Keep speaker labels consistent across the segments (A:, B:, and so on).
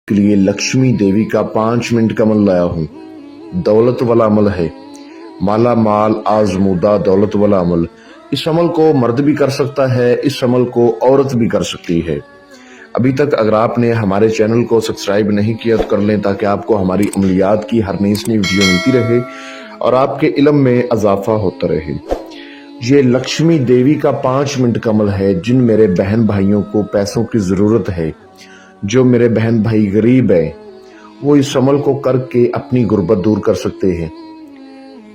A: के लिए लक्ष्मी देवी का 5 मिनट का अमल लाया हूँ। दौलत वाला अमल है, माला माल आजमूदा दौलत वाला अमल। इस अमल को मर्द भी कर सकता है, इस अमल को औरत भी कर सकती है। अभी तक अगर आपने हमारे चैनल को सब्सक्राइब नहीं किया तो कर लें, ताकि आपको हमारी अमलियात की हर नई वीडियो मिलती रहे और आपके इल्म में इजाफा होता रहे। ये लक्ष्मी देवी का 5 मिनट का अमल है। जिन मेरे बहन भाइयों को पैसों की जरूरत है, जो मेरे बहन भाई गरीब है, वो इस अमल को करके अपनी गुर्बत दूर कर सकते हैं,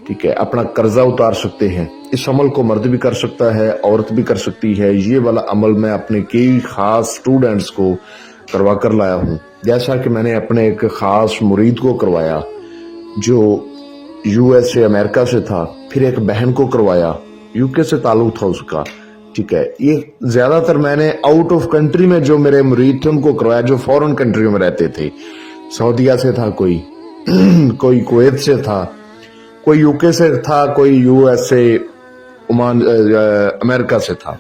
A: ठीक है, अपना कर्जा उतार सकते हैं। इस अमल को मर्द भी कर सकता है, औरत भी कर सकती है। ये वाला अमल मैं अपने कई खास स्टूडेंट्स को करवा कर लाया हूँ। जैसा कि मैंने अपने एक खास मुरीद को करवाया जो यूएसए अमेरिका से था, फिर एक बहन को करवाया, यूके से ताल्लुक था उसका, ठीक है। ये ज्यादातर मैंने आउट ऑफ कंट्री में जो मेरे मुरीद थे उनको करवाया, जो फॉरेन कंट्रियों में रहते थे। सऊदीया से था कोई कोई कुवैत से था, कोई यूके से था, कोई यूएसए ओमान अमेरिका से था।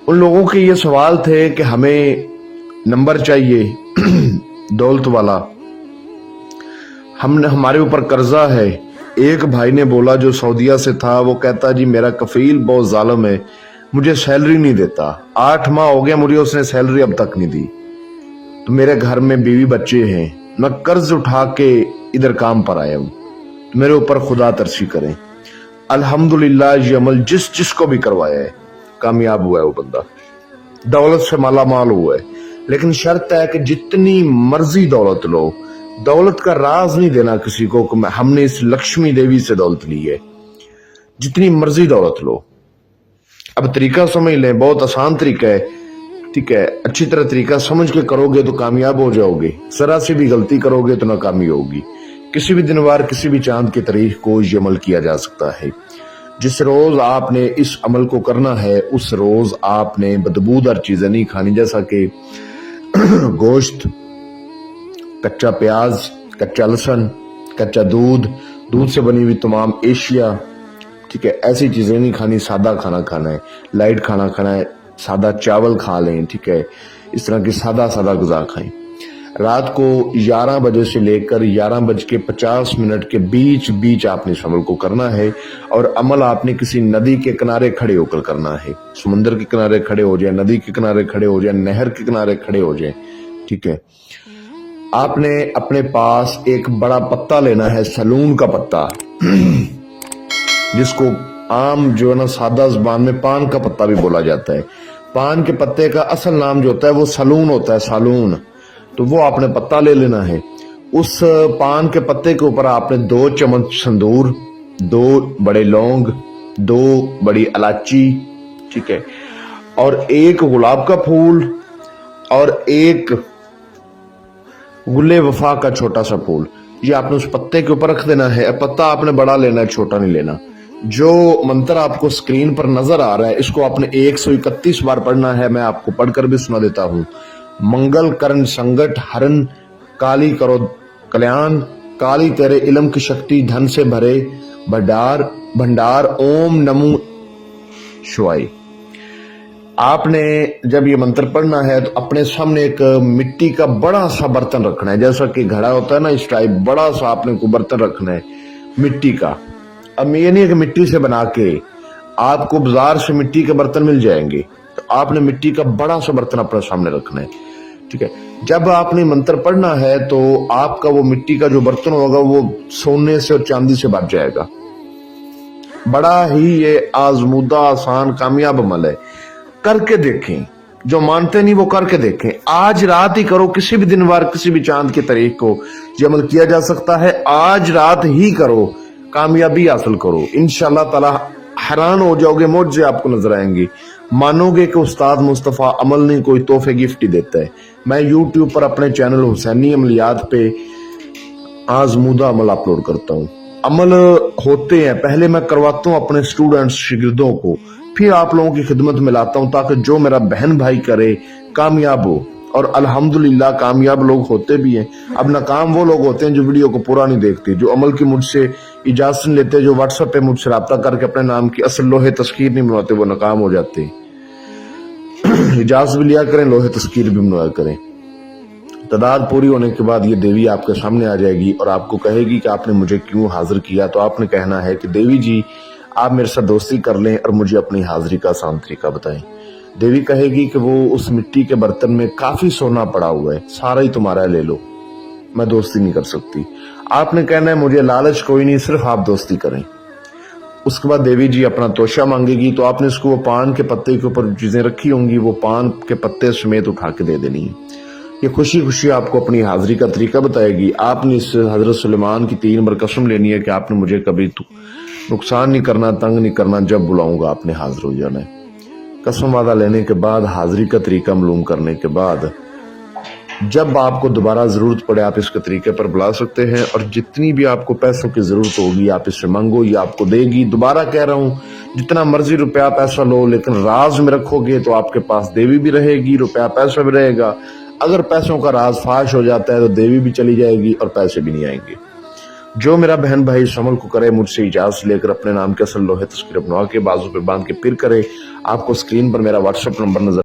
A: उन लोगों के ये सवाल थे कि हमें नंबर चाहिए दौलत वाला, हमारे ऊपर कर्जा है। एक भाई ने बोला जो सऊदीया से था, वो कहता जी मेरा कफील बहुत जालिम है, मुझे सैलरी नहीं देता, 8 माह हो गया मुझे उसने सैलरी अब तक नहीं दी। तो मेरे घर में बीवी बच्चे हैं, मैं कर्ज उठा के इधर काम पर आया हूं, तो मेरे ऊपर खुदा तरसी करें। अल्हम्दुलिल्लाह ये अमल जिस को भी करवाया है कामयाब हुआ है, वो बंदा दौलत से माला माल हुआ है। लेकिन शर्त है कि जितनी मर्जी दौलत लो, दौलत का राज नहीं देना किसी को कि हमने इस लक्ष्मी देवी से दौलत ली है। जितनी मर्जी दौलत लो। अब तरीका समझ लें, बहुत आसान तरीका है, ठीक है। अच्छी तरह तरीका समझ के करोगे तो कामयाब हो जाओगे, जरा सी भी गलती करोगे तो नाकामी होगी। किसी भी दिन वार किसी भी चांद की तारीख को ये अमल किया जा सकता है। जिस रोज आपने इस अमल को करना है, उस रोज आपने बदबूदार चीजें नहीं खानी, जैसा कि गोश्त, कच्चा प्याज, कच्चा लहसुन, कच्चा दूध, दूध से बनी हुई तमाम एशिया, ठीक है, ऐसी चीजें नहीं खानी। सादा खाना खाना है, लाइट खाना खाना है, सादा चावल खा लें, ठीक है। इस तरह की सादा गुज़ा खाएं। रात को 11 बजे से लेकर 11:50 के बीच आपने इस अमल को करना है। और अमल आपने किसी नदी के किनारे खड़े होकर करना है। समुद्र के किनारे खड़े हो जाए, नदी के किनारे खड़े हो जाए, नहर के किनारे खड़े हो जाए, ठीक है। आपने अपने पास एक बड़ा पत्ता लेना है, सलून का पत्ता, जिसको आम जो है ना सादा जुबान में पान का पत्ता भी बोला जाता है। पान के पत्ते का असल नाम जो होता है वो सलून होता है, सालून। तो वो आपने पत्ता ले लेना है। उस पान के पत्ते के ऊपर आपने 2 चम्मच संदूर, 2 बड़े लौंग, 2 बड़ी इलायची, ठीक है, और 1 गुलाब का फूल और 1 गुले वफा का छोटा सा फूल, ये आपने उस पत्ते के ऊपर रख देना है। पत्ता आपने बड़ा लेना है, छोटा नहीं लेना। जो मंत्र आपको स्क्रीन पर नजर आ रहा है, इसको आपने 131 बार पढ़ना है। मैं आपको पढ़कर भी सुना देता हूँ। मंगल करण संगठ हरण, काली करो कल्याण, काली तेरे इल्म की शक्ति, धन से भरे भंडार, ओम नमो शिवाय। आपने जब ये मंत्र पढ़ना है तो अपने सामने एक मिट्टी का बड़ा सा बर्तन रखना है, जैसा कि घड़ा होता है ना, इस टाइप बड़ा सा आपने को बर्तन रखना है मिट्टी का। अब ये नहीं है कि मिट्टी से बना के, आपको बाजार से मिट्टी के बर्तन मिल जाएंगे, तो आपने मिट्टी का बड़ा सा बर्तन अपने सामने रखना है, ठीक है। जब आपने मंत्र पढ़ना है तो आपका वो मिट्टी का जो बर्तन होगा वो सोने से और चांदी से भर जाएगा। बड़ा ही ये आजमूदा आसान कामयाब अमल है, करके देखें। जो मानते नहीं वो करके देखें। आज रात ही करो, किसी भी दिन वार किसी भी चांद की तारीख को ये अमल किया जा सकता है। आज रात ही करो, कामयाबी हासिल करो, इंशाअल्लाह ताला हैरान हो जाओगे, मौजे आपको नजर आएंगी। मानोगे कि उस्ताद मुस्तफा अमल नहीं कोई तोहफे गिफ्ट ही देता है। मैं यूट्यूब पर अपने चैनल हुसैनी अमलियात पे आजमूदा अमल अपलोड करता हूँ। अमल होते हैं, पहले मैं करवाता हूँ अपने स्टूडेंट्स शिगिर्दों को, फिर आप लोगों की खिदमत में लाता हूं, ताकि जो मेरा बहन भाई करे कामयाब हो। और अल्हम्दुलिल्लाह कामयाब लोग होते भी हैं। अब नाकाम वो लोग होते हैं जो वीडियो को पूरा नहीं देखते, जो अमल की मुझसे इजाजत लेते, जो व्हाट्सएप पे मुझसे राब्ता करके अपने नाम की असल लोहे तस्कीर नहीं बनवाते, वो नाकाम हो जाते हैं। इजाजत भी लिया करें, लोहे तस्कीर भी बनवाया करें। तादाद पूरी होने के बाद ये देवी आपके सामने आ जाएगी और आपको कहेगी कि आपने मुझे क्यों हाजिर किया। तो आपने कहना है कि देवी जी आप मेरे साथ दोस्ती कर लें और मुझे अपनी हाजिरी का आसान तरीका बताएं। देवी कहेगी कि वो उस मिट्टी के बर्तन में काफी सोना पड़ा हुआ है, सारा ही तुम्हारा ले लो, मैं दोस्ती नहीं कर सकती। आपने कहना है मुझे लालच कोई नहीं, सिर्फ आप दोस्ती करें। उसके बाद देवी जी अपना तोशा मांगेगी, तो आपने उसको वो पान के पत्ते के ऊपर चीजें रखी होंगी वो पान के पत्ते समेत उठा के दे देनी है। ये खुशी खुशी आपको अपनी हाजिरी का तरीका बताएगी। आपने इस हजरत सुलेमान की 3 बार कसम लेनी है कि आपने मुझे कभी नुकसान नहीं करना, तंग नहीं करना, जब बुलाऊंगा आपने हाजिर हो जाना है। कसम वादा लेने के बाद हाजिरी का तरीका मालूम करने के बाद जब आपको दोबारा जरूरत पड़े आप इसके तरीके पर बुला सकते हैं, और जितनी भी आपको पैसों की जरूरत होगी आप इससे मांगो, ये आपको देगी। दोबारा कह रहा हूँ, जितना मर्जी रुपया पैसा लो, लेकिन राज में रखोगे तो आपके पास देवी भी रहेगी, रुपया पैसा भी रहेगा। अगर पैसों का राज फाश हो जाता है तो देवी भी चली जाएगी और पैसे भी नहीं आएंगे। जो मेरा बहन भाई इस अमल को करे, मुझसे इजाजत लेकर अपने नाम के असल लोहे तस्वीर बनवा के बाजू पे बांध के फिर करे। आपको स्क्रीन पर मेरा व्हाट्सएप नंबर नजर